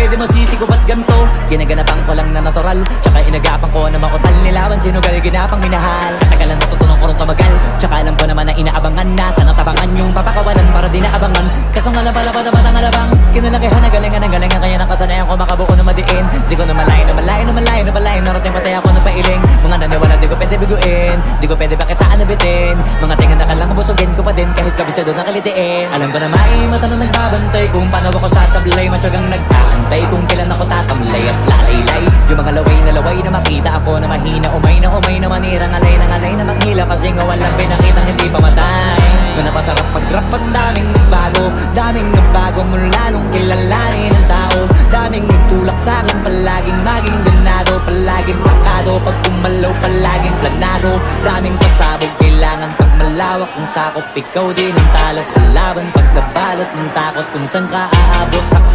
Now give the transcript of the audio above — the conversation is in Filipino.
di mo sisigaw ba't ganto? Ginaganapan ko lang na natural, tsaka inagapan ko na makutal. Nilawan sinugal, ginapang minahal. Katagalan matutunan ko rin tumagal, tsaka alam ko naman na inaabangan na. Sana tabangan yung papakawalan para di naabangan. Kaso nga lang pala ang alabang kinalakihan na galingan kaya nakasanayan ko makabuo na madiin. Di ko na malayo narating patay ako ng pailing. Mga naniwala di ko pwede biguin, di ko pwede pakitaan na bitin. Mga tingan na kalang busugin ko pa din kahit kabisado na kalitiin. Alam ko na may mata na nagbabantay kung paano ako sasablay. Matyagang nag-aantay kung kailan ako tatamlay at lalaylay. Yung mga laway na makita ako na mahina. Umay na manira, ngalay na manghila. Kasi nga walang pinakita hindi pa matay. Kung napasarap mag-rap ang daming nagbago mula nung kilalanin ang tao. Daming nagtulak sa'kin, palaging maging ganado, palaging pakado. Pag kumalaw, palaging planado. Daming pasabog, kailangan pag malawak ang sakop. Ikaw din ang talo sa laban pag nabalot ng takot kung saan ka aabot.